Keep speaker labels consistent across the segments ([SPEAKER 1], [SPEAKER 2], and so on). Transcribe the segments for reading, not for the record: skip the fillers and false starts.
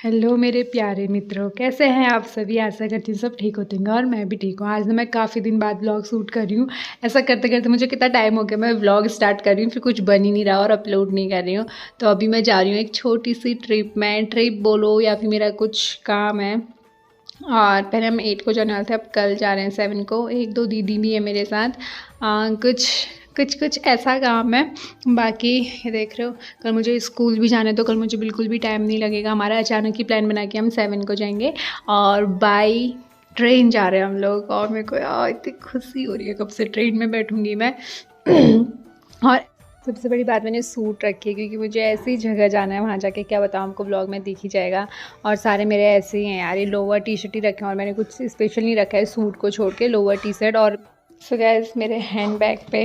[SPEAKER 1] Hello मेरे प्यारे मित्रों, कैसे हैं आप सभी। आशा करती हूँ सब ठीक होते हैं और मैं भी ठीक हूँ। आज ना मैं काफ़ी दिन बाद व्लॉग शूट कर रही हूँ। ऐसा करते करते मुझे कितना टाइम हो गया, मैं व्लॉग स्टार्ट कर रही हूँ फिर कुछ बन ही नहीं रहा और अपलोड नहीं कर रही हूँ। तो अभी मैं जा रही हूँ एक छोटी सी ट्रिप में, ट्रिप बोलो या फिर मेरा कुछ काम है। और पहले हम 8 को जाने वाले थे, अब कल जा रहे हैं 7 को। एक दो दीदी भी है मेरे साथ। कुछ ऐसा काम है। बाकी ये देख रहे हो, कल मुझे स्कूल भी जाना है तो कल मुझे बिल्कुल भी टाइम नहीं लगेगा। हमारा अचानक ही प्लान बना के हम 7 को जाएंगे और बाई ट्रेन जा रहे हैं हम लोग। और मेरे को यार इतनी खुशी हो रही है, कब से ट्रेन में बैठूंगी मैं। और सबसे बड़ी बात, मैंने सूट रखी है क्योंकि मुझे ऐसी जगह जाना है, वहाँ जाके क्या बताऊँ आपको, ब्लॉग में दिख ही जाएगा। और सारे मेरे ऐसे ही हैं यार, ये लोअर टी शर्ट ही रखे हैं और मैंने कुछ स्पेशल नहीं रखा है सूट को छोड़ के, लोअर टी शर्ट। और सो गाइस, मेरे हैंड बैग पे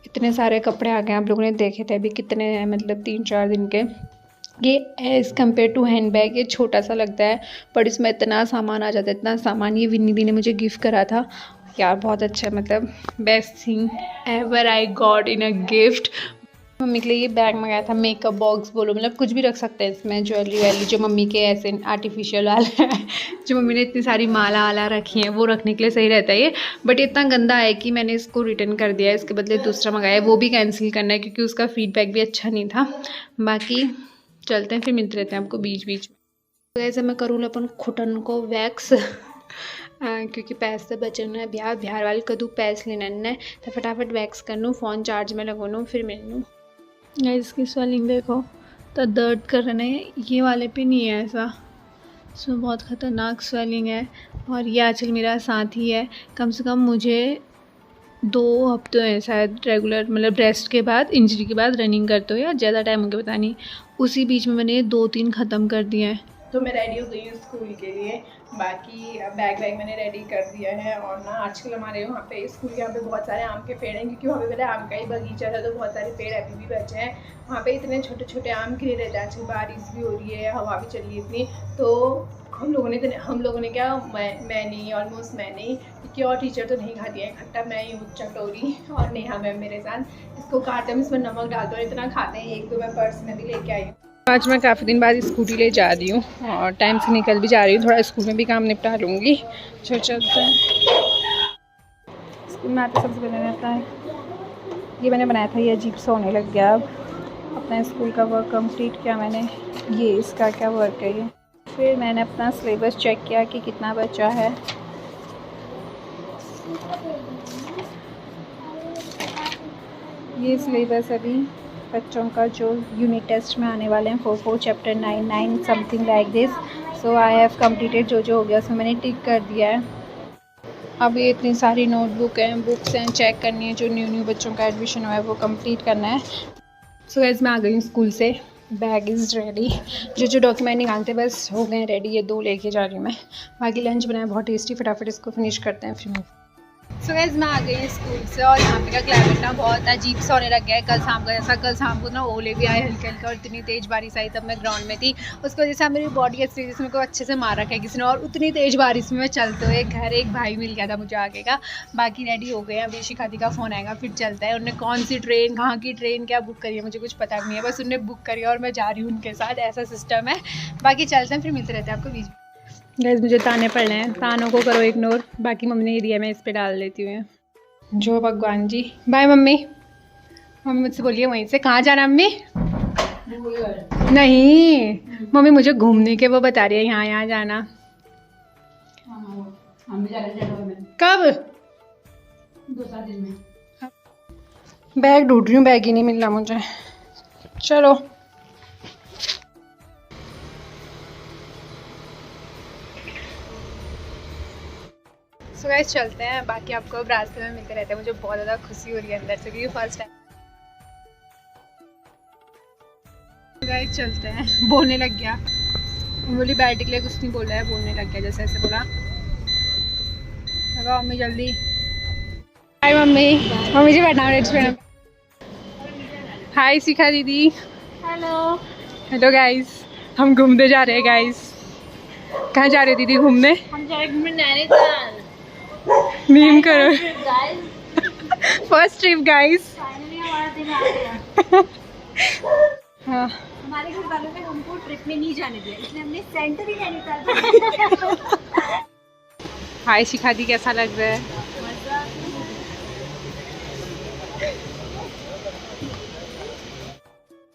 [SPEAKER 1] इतने सारे कपड़े आ गए, आप लोगों ने देखे थे अभी कितने हैं, मतलब 3-4 दिन के। ये as compare to handbag ये छोटा सा लगता है, पर इसमें इतना सामान आ जाता है, इतना सामान। ये विन्नी दी ने मुझे गिफ्ट करा था यार, बहुत अच्छा, मतलब best thing ever I got in a gift. Mummy के लिए ये बैग मंगाया था, मेकअप बॉक्स बोलो, मतलब कुछ भी रख सकते हैं इसमें, ज्वेलरी वैली जो मम्मी के ऐसे आर्टिफिशियल वाला है जो मम्मी ने इतनी सारी माला वाला रखी है वो रखने के लिए सही रहता है ये। बट इतना गंदा है कि मैंने इसको रिटर्न कर दिया है, इसके बदले दूसरा मंगाया है, वो भी कैंसिल करना है क्योंकि उसका फीडबैक भी अच्छा नहीं था। बाकी चलते हैं, फिर मिलते रहते हैं आपको बीच बीच में। ऐसे मैं करूँ अपन खुटन को वैक्स क्योंकि पैसे बचना है, बिहार वाले कदू पैसे लेना है तो फटाफट वैक्स कर लूँ, फ़ोन चार्ज में लगवा लूँ, फिर मिल लूँ। इसकी स्वेलिंग देखो तो दर्द कर रहे हैं, ये वाले पे नहीं है ऐसा, इसमें बहुत ख़तरनाक स्वेलिंग है। और ये आजकल मेरा साथी है, कम से कम मुझे 2 हफ्ते हैं शायद रेगुलर, मतलब रेस्ट के बाद, इंजरी के बाद रनिंग करते हो या ज़्यादा टाइम हो गया पता नहीं, उसी बीच में मैंने 2-3 ख़त्म कर दिए हैं। तो मैं रेडी हो गई हूँ स्कूल के लिए। बाकी बैग मैंने रेडी कर दिया है। और ना आजकल हमारे वहाँ पे स्कूल के यहाँ पे बहुत सारे आम के पेड़ हैं, क्योंकि वहाँ पे पहले आम का ही बगीचा था, तो बहुत सारे पेड़ अभी भी बचे हैं। वहाँ पे इतने छोटे छोटे आम गिरे रहते हैं, आजकल बारिश भी हो रही है, हवा भी चल रही है इतनी। तो हम लोगों ने क्या, मैंने ऑलमोस्ट मैंने, क्योंकि और टीचर तो नहीं खाती है खट्टा, मैं ही हूँ चटोरी और नेहा मैम मेरे साथ। इसको काटम, इसमें नमक डालते हैं, इतना खाते हैं। एक तो मैं पर्स में भी लेके आई हूँ। आज मैं काफ़ी दिन बाद स्कूटी ले जा रही हूँ और टाइम से निकल भी जा रही हूँ, थोड़ा स्कूल में भी काम निपटा लूँगी। चलते हैं। स्कूल में आते सबसे पहले रहता है, ये मैंने बनाया था, ये अजीब सा होने लग गया। अब अपना स्कूल का वर्क कंप्लीट किया मैंने, ये इसका क्या वर्क है ये। फिर मैंने अपना सिलेबस चेक किया कि कितना बचा है। ये सिलेबस अभी बच्चों का जो यूनिट टेस्ट में आने वाले हैं, 4 chapter 9 something like this. So I have completed, जो हो गया उसमें मैंने टिक कर दिया है। अब ये इतनी सारी नोटबुक हैं, बुक्स हैं, चेक करनी है, जो न्यू बच्चों का एडमिशन हुआ है वो कंप्लीट करना है। सो गाइस, मैं आ गई हूँ स्कूल से, बैग इज़ रेडी, जो डॉक्यूमेंट निकालते बस हो गए रेडी, ये 2 लेके जा रही हूँ मैं। बाकी लंच बनाया बहुत टेस्टी, फटाफट इसको फिनिश करते हैं फिर। सो गाइस, मैं आ गई स्कूल से और यहाँ पे का क्लाइमेट ना बहुत अजीब सा होने लग गया है, कल शाम का जैसा। कल शाम को ना ओले भी आए हल्के हल्के और इतनी तेज़ बारिश आई, तब मैं ग्राउंड में थी, उसकी वजह से मेरी बॉडी अच्छी जैसे मेरे को अच्छे से मार रखा है किसी ने। और उतनी तेज़ बारिश में मैं चलते हुए घर एक भाई मिल गया था मुझे आगे का। बाकी रेडी हो गए, अभी शिखा दी का फ़ोन आएगा फिर चलता है। उन्होंने कौन सी ट्रेन, कहाँ की ट्रेन, क्या बुक करी है मुझे कुछ पता भी नहीं है, बस उन्होंने बुक करी और मैं जा रही हूँ उनके साथ, ऐसा सिस्टम है। बाकी चलते हैं, फिर मिलते रहते हैं आपको बीच में। गाइस, मुझे ताने पड़ रहे हैं, तानों को करो इग्नोर, बाकी मम्मी ने ये दिया मैं इस पर डाल देती हूँ। जो भगवान जी, बाय मम्मी। मम्मी मुझसे बोलिए वहीं से, कहाँ जाना मम्मी? नहीं मम्मी, मुझे घूमने के वो बता रही है, यहाँ यहाँ जाना। कब? 2-4 दिन में। बैग ढूंढ रही हूँ, बैग ही नहीं मिल रहा मुझे। चलो सो गाइस, चलते हैं। बाकी आपको अब रास्ते में मिलते रहते हैं, मुझे बहुत ज़्यादा खुशी हो रही है अंदर से क्योंकि फर्स्ट टाइम। गाइस चलते हैं, बोलने लग गया, बोली बैठने के लिए कुछ नहीं बोल रहा है, बोलने लग गया जैसे ऐसे बोला। लगा मम्मी जल्दी। हाय मम्मी, मम्मी जी बैठना रेस्टोरेंट। हाय शिखा दीदी।
[SPEAKER 2] हेलो।
[SPEAKER 1] हेलो गाइस, हम घूमने जा रहे हैं गाइस। कहाँ जा रहे दीदी घूमने?
[SPEAKER 2] हम जा रहे हैं घूमने नैनीताल।
[SPEAKER 1] मीम करो। First trip guys.
[SPEAKER 2] फाइनली हमारा दिन आ गया।
[SPEAKER 1] हाँ,
[SPEAKER 2] हमारे घर वालों ने हमको ट्रिप में नहीं जाने दिया, इसलिए हमने सेंटर ही नैनीताल।
[SPEAKER 1] हाय शिखा दी, कैसा लग रहा है?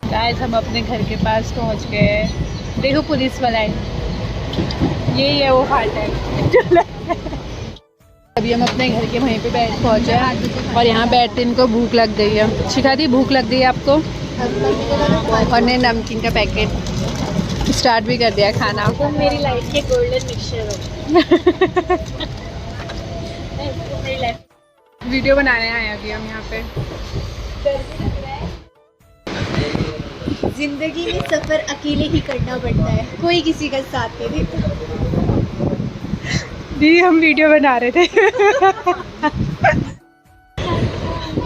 [SPEAKER 1] गाइस हम अपने घर के पास पहुंच गए हैं। देखो पुलिस वाला है, यही है वो फाटक। अभी हम अपने घर के वहीं पे पहुंचे हैं और यहाँ बैठते इनको भूख लग गई है। शिखा दी भूख लग गई है आपको? और ने नमकीन का पैकेट स्टार्ट भी कर दिया खाना।
[SPEAKER 2] तो मेरी लाइफ के गोल्डन मिक्सचर हो।
[SPEAKER 1] वीडियो बनाने आए अभी हम यहाँ पे।
[SPEAKER 2] जिंदगी में सफर अकेले ही करना पड़ता है, कोई किसी का साथ नहीं देता।
[SPEAKER 1] दी हम वीडियो बना रहे थे।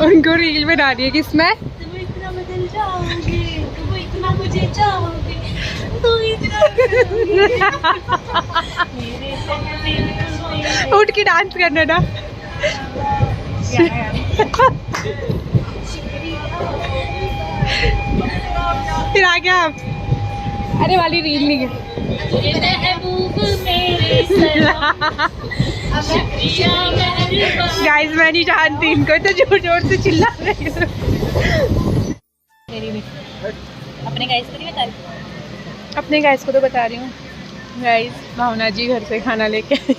[SPEAKER 1] उनको रील बना रही है किसमें?
[SPEAKER 2] तुम इतना बदल जाओगे, तुम इतना मुझे चाहोगे, तुम इतना
[SPEAKER 1] उठ के डांस करना ना। फिर आ गया आप। अरे वाली रील नहीं है। गाइस मैं नहीं जानती इनको, तो जोर जोर से चिल्ला रही हूँ।
[SPEAKER 2] अपने गाइस को नहीं बता रही?
[SPEAKER 1] अपने गाइस को तो बता रही हूँ। गाइस भावना जी घर से खाना लेके आई।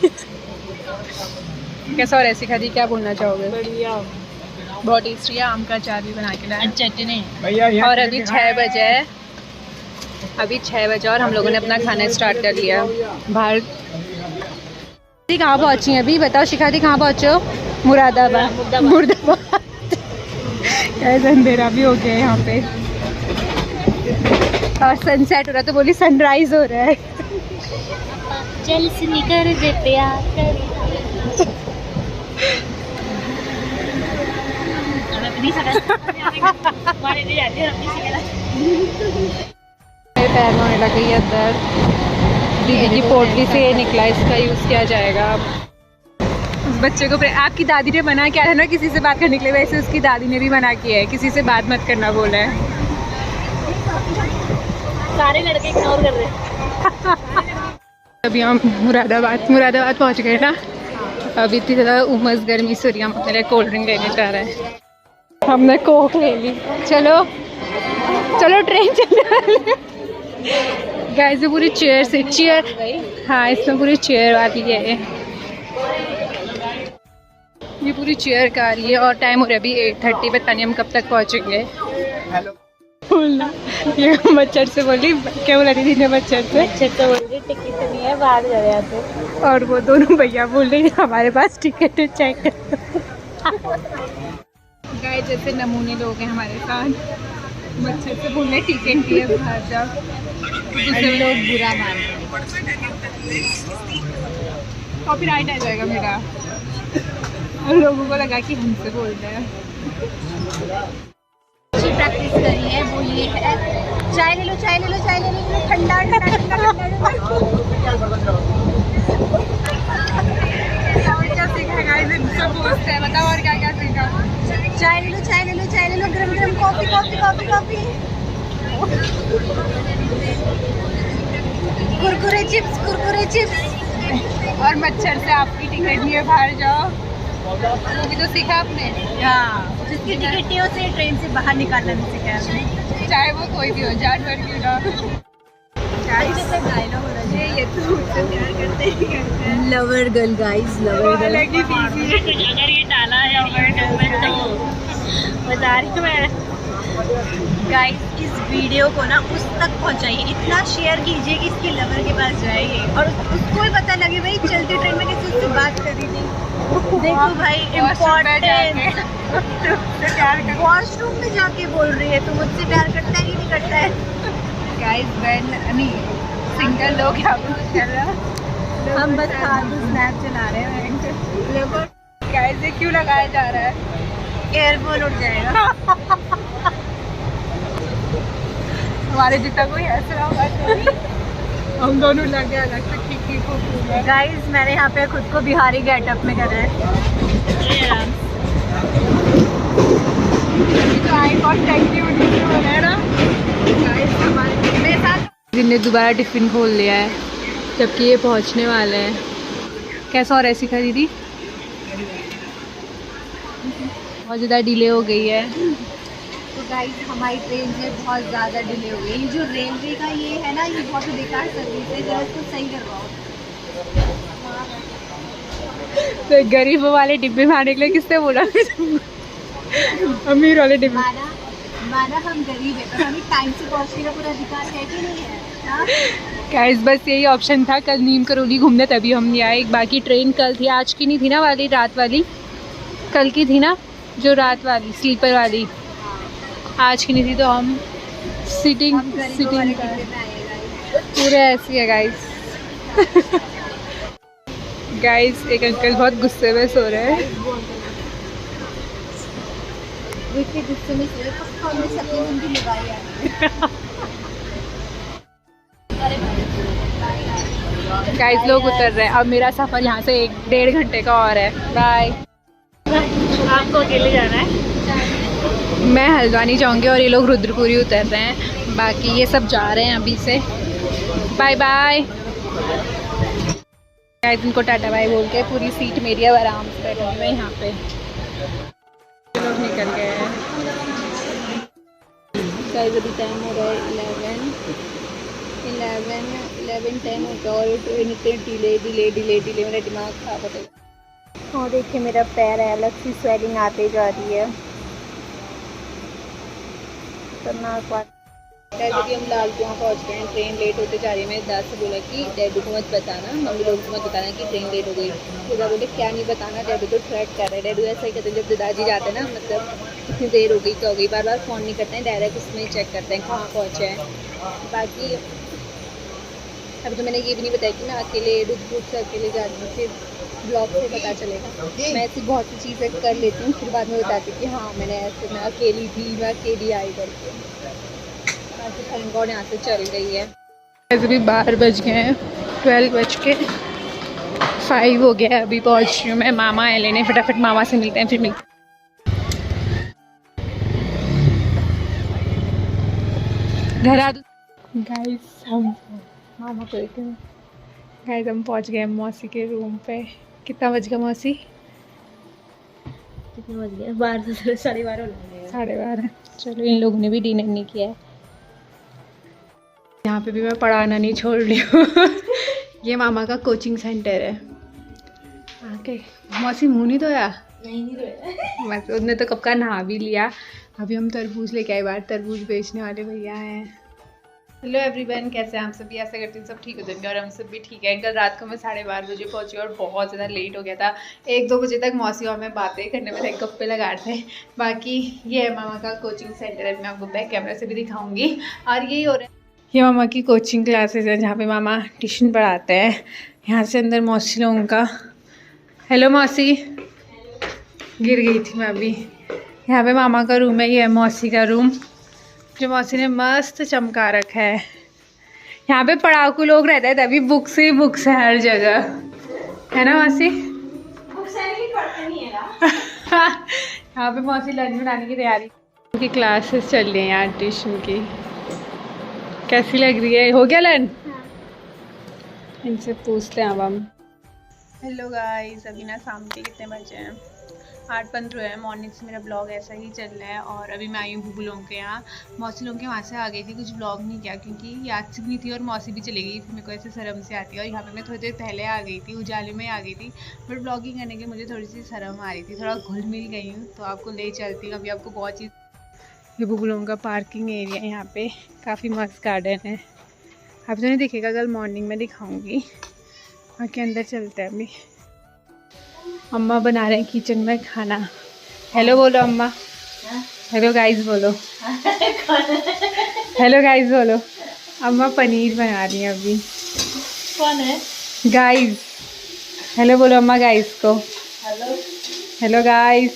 [SPEAKER 1] कैसा हो रहा है शिखा दी, क्या बोलना चाहोगे?
[SPEAKER 2] बढ़िया,
[SPEAKER 1] बहुत टेस्टी है, आम का अचार भी बना के लाया।
[SPEAKER 2] अच्छा
[SPEAKER 1] और अभी 6 बजे है, अभी 6 बजे और हम लोगों ने अपना खाना स्टार्ट कर लिया। बाहर कहाँ पहुँची अभी बताओ शिखा दी, कहाँ पहुँचे हो? मुरादाबाद। मुरादाबाद। ऐसा अंधेरा भी हो गया है यहाँ पे और सनसेट हो रहा है, तो बोली सनराइज हो रहा है।
[SPEAKER 2] चल से निकर दे प्यार कर।
[SPEAKER 1] मेरे पैर में होने लग गई है दर्द। दीदी की पोटली से ये निकला, इसका यूज़ किया जाएगा। उस बच्चे को आपकी दादी ने मना किया है ना किसी से बात करने के लिए, वैसे उसकी दादी ने भी मना किया है, किसी से बात मत करना बोला है।
[SPEAKER 2] सारे लड़के इग्नोर कर रहे हैं।
[SPEAKER 1] अभी हम मुरादाबाद पहुंच गए ना। अभी इतनी ज़्यादा उमस गर्मी से हम मेरे कोल्ड ड्रिंक लेने जा रहे हैं। हमने कोक ले ली। चलो चलो ट्रेन चलने वाली है। गाइस ये पूरी चेयर से चेयर, हाँ इसमें पूरी चेयर वाली है, ये पूरी चेयर का आ रही है। और टाइम हो रहा है अभी 8:30, पता नहीं हम कब तक पहुँचेंगे। बोलना ये मच्छर से बोली, क्या बोला दीदी ने मच्छर से?
[SPEAKER 2] मच्छर तो बोल रही टिकट नहीं है, बाहर जा रहे थे।
[SPEAKER 1] और वो दोनों भैया बोल रहे हमारे पास टिकट है, चेक करो। गाइस जैसे नमूने लोग हैं हमारे साथ, मच्छर से बोल रहे टिकट दिए बाहर जाओ, दूसरे लोग बुरा मान रहे। कॉपीराइट आ जाएगा मेरा, और लोगों को लगा कि हमसे बोल रहे हैं।
[SPEAKER 2] अच्छी प्रैक्टिस करी है वो ये है, चाय ले लो चाय ले लो चाय ले लो, ठंडा ठंडा
[SPEAKER 1] और क्या सीखा गाइस, सब दोस्त है, बताओ और क्या क्या सीखा?
[SPEAKER 2] चाय ले लो चाय ले लो चाय ले लो, गरम गरम coffee coffee coffee coffee, Kurkure chips.
[SPEAKER 1] और मच्छर से आपकी टिकट नहीं है, बाहर जाओ, वो भी तो सीखा आपने।
[SPEAKER 2] हाँ, जिसकी टिकट नहीं हो उसे ट्रेन से बाहर निकालना नहीं सीखा,
[SPEAKER 1] चाहे वो कोई भी हो, जानवर क्यों ना।
[SPEAKER 2] डायलॉग होना चाहिए, ये तो मुझसे प्यार करते ही करते हैं। Lover girl guys, lover girl. अगर ये डाला है तो बता रही हूँ मैं। गाइस इस वीडियो को ना उस तक पहुंचाइए, इतना शेयर कीजिए कि इसके लवर के पास जाएगी और उसको भी पता लगे भाई चलती ट्रेन में किसी से बात करी थी। देखो भाई इम्पोर्टेंट, वॉशरूम में जाके बोल रही है तू मुझसे प्यार करता है कि नहीं करता है।
[SPEAKER 1] गाइस नहीं सिंगल लोग यहाँ पे कुछ कर रहे हैं,
[SPEAKER 2] हम बस फालतू स्नैप चला रहे हैं।
[SPEAKER 1] गाइस ये क्यों लगाया जा रहा है?
[SPEAKER 2] एयरफोन उड़ जाएगा।
[SPEAKER 1] हमारे जितना कोई हंस रहा होगा तो हम दोनों लगे अलग से खिड़की को।
[SPEAKER 2] गाइस मैंने यहाँ पे खुद को बिहारी गेटअप में कर रहे हैं।
[SPEAKER 1] तो आई कॉन्टैक्ट हो रहा है ना गाइस, हमारे जिनने दोबारा टिफ़िन खोल लिया है जबकि ये पहुंचने वाले हैं। कैसा और ऐसी खरीदी? बहुत ज़्यादा डिले हो गई है।
[SPEAKER 2] तो गाइस हमारी ट्रेन में बहुत ज़्यादा डिले हो गई। जो रेलवे का ये है ना, ये बहुत बेकार सर्विस है, जरा इसको सही करवाओ।
[SPEAKER 1] तो गरीबों वाले डिब्बे में आने के लिए किसने बोला? अमीर वाले डिब्बे।
[SPEAKER 2] माना हम गरीब है पर हमें टाइम से पहुंचने का पूरा अधिकार है कि नहीं है?
[SPEAKER 1] गाइस बस यही ऑप्शन था, कल नीम करौली घूमने तभी हम नहीं आए। बाकी ट्रेन कल थी, आज की नहीं थी ना वाली, रात वाली कल की थी ना, जो रात वाली स्लीपर वाली आज की नहीं थी। तो हम सिटिंग पूरे ऐसी है गाइस। गाइस एक अंकल बहुत गुस्से में सो रहे हैं।
[SPEAKER 2] गुस्से में
[SPEAKER 1] गाइस लोग उतर रहे हैं। अब मेरा सफ़र यहाँ से 1-1.5 घंटे का और है। बाय।
[SPEAKER 2] आपको अकेले जाना है?
[SPEAKER 1] मैं हल्द्वानी जाऊँगी और ये लोग रुद्रपुरी उतर रहे हैं। बाकी ये सब जा रहे हैं अभी से। Bye bye. गाइस इनको टाटा बाय बोल के पूरी सीट मेरी है, आराम से बैठूँगी मैं यहाँ पे। लोग निकल गए हैं। गाइस अभी टाइम हो रहा है 11:10 हो गया और ट्रेन इतने डिले मेरा दिमाग खराब हो गया। और देखिए मेरा पैर है, अलग सी स्वेलिंग आते जा रही है। खतरनाक बात। डैडी हम लाल कुआं पहुँच गए हैं। ट्रेन लेट होते जा रही है। मैंने दाद से बोला कि डैडी को मत बताना, मम्मी लोग को मत बताना कि ट्रेन लेट हो गई। तो बोले क्या नहीं बताना, डैडी तो ट्रैक कर रहे हैं। डैडी ऐसा ही कहते हैं, जब दादाजी जाते हैं ना, मतलब कितनी देर हो गई क्या हो गई, बार बार फ़ोन नहीं करते हैं, डायरेक्ट उसमें चेक करते हैं कहाँ पहुँचे हैं। बाकी अभी तो मैंने ये भी नहीं बताया कि मैं अकेले रुक से अकेले जा रही हूँ, फिर ब्लॉग से पता चलेगा। मैं ऐसी बहुत सी चीज़ें कर लेती हूँ, फिर बाद में बताती हूँ कि हाँ मैंने ऐसे, मैं अकेली थी, मैं अकेली आई करके। बाकी थैंक गॉड यहाँ से चल गई है। अभी 12 बज गए हैं, 12:05 हो गया है। अभी पहुँच रही हूँ मैं। मामा आए लेने, फटाफट मामा से मिलते हैं, फिर मिलते हैं। घर आ गाइस, हम मामा को देखे गाइस, हम पहुँच गए मौसी के रूम पे। कितना बज गया मौसी?
[SPEAKER 2] कितने बज गए? 12 से 12:30 हो गए।
[SPEAKER 1] 12:30। चलो इन लोगों ने भी डिनर नहीं किया है। यहाँ पे भी मैं पढ़ाना नहीं छोड़ रही हूँ। ये मामा का कोचिंग सेंटर है। ओके मौसी मुँह नहीं धोया?
[SPEAKER 2] नहीं धोया।
[SPEAKER 1] बस उसने तो कब का नहा भी लिया। अभी हम तरबूज लेके आए, बाहर तरबूज बेचने वाले भैया हैं। हेलो एवरीवन, कैसे हैं आप सभी? ऐसा करते हैं सब ठीक हो जाएंगे और हम सब भी ठीक है। कल रात को मैं 12:30 बजे पहुंची और बहुत ज़्यादा लेट हो गया था। 1-2 बजे तक मौसी और मैं बातें करने में थे, गप्पे लगा रहे थे। बाकी ये है मामा का कोचिंग सेंटर है, मैं आपको बैक कैमरा से भी दिखाऊंगी। और यही हो रहा है, ये मामा की कोचिंग क्लासेस है जहाँ पे मामा ट्यूशन पढ़ाते हैं। यहाँ से अंदर मौसी लोगों का, हेलो मौसी, गिर गई थी मैं अभी। यहाँ पे मामा का रूम है, ये है मौसी का रूम जो मौसी ने मस्त चमका रखा है। यहाँ पे पढ़ाकू लोग रहते हैं, तभी बुक्स ही बुक्स है हर जगह, है ना मौसी?
[SPEAKER 2] बुक्स पढ़ते नहीं है ना।
[SPEAKER 1] यहाँ पे मौसी लंच बनाने की तैयारी की क्लासेस चल रही हैं यार ट्यूशन की। कैसी लग रही है? हो गया लंच?
[SPEAKER 2] हाँ।
[SPEAKER 1] इनसे पूछते हैं अब हम। हेलो गाइस, अभी ना शाम के कितने बजे हैं? 8:15 है। मॉर्निंग से मेरा ब्लॉग ऐसा ही चल रहा है। और अभी मैं आई हूँ बुबू लोगों के यहाँ। मौसी लोगों के वहाँ से आ गई थी, कुछ ब्लॉग नहीं किया क्योंकि याद से नहीं थी और मौसी भी चली गई थी। मेरे को ऐसे शर्म से आती है। और यहाँ पे मैं थोड़ी देर पहले आ गई थी, उजाले में आ गई थी, बट ब्लॉगिंग करने की मुझे थोड़ी सी शर्म आ रही थी, थोड़ा घुल मिल गई हूँ। तो आपको ले चलती हूँ। अभी आपको बहुत चीज़, ये बुबू लोगों का पार्किंग एरिया है, यहाँ पे काफ़ी मस्त गार्डन है। आप तो नहीं दिखेगा, कल मॉर्निंग में दिखाऊँगी। वहाँ के अंदर चलते हैं अभी। अम्मा बना रहे हैं किचन में खाना। हेलो बोलो अम्मा। हेलो गाइस बोलो। हेलो गाइस बोलो। अम्मा पनीर बना रही हैं अभी।
[SPEAKER 2] कौन है?
[SPEAKER 1] गाइस। हेलो बोलो अम्मा गाइस को।
[SPEAKER 2] हेलो।
[SPEAKER 1] Hello guys.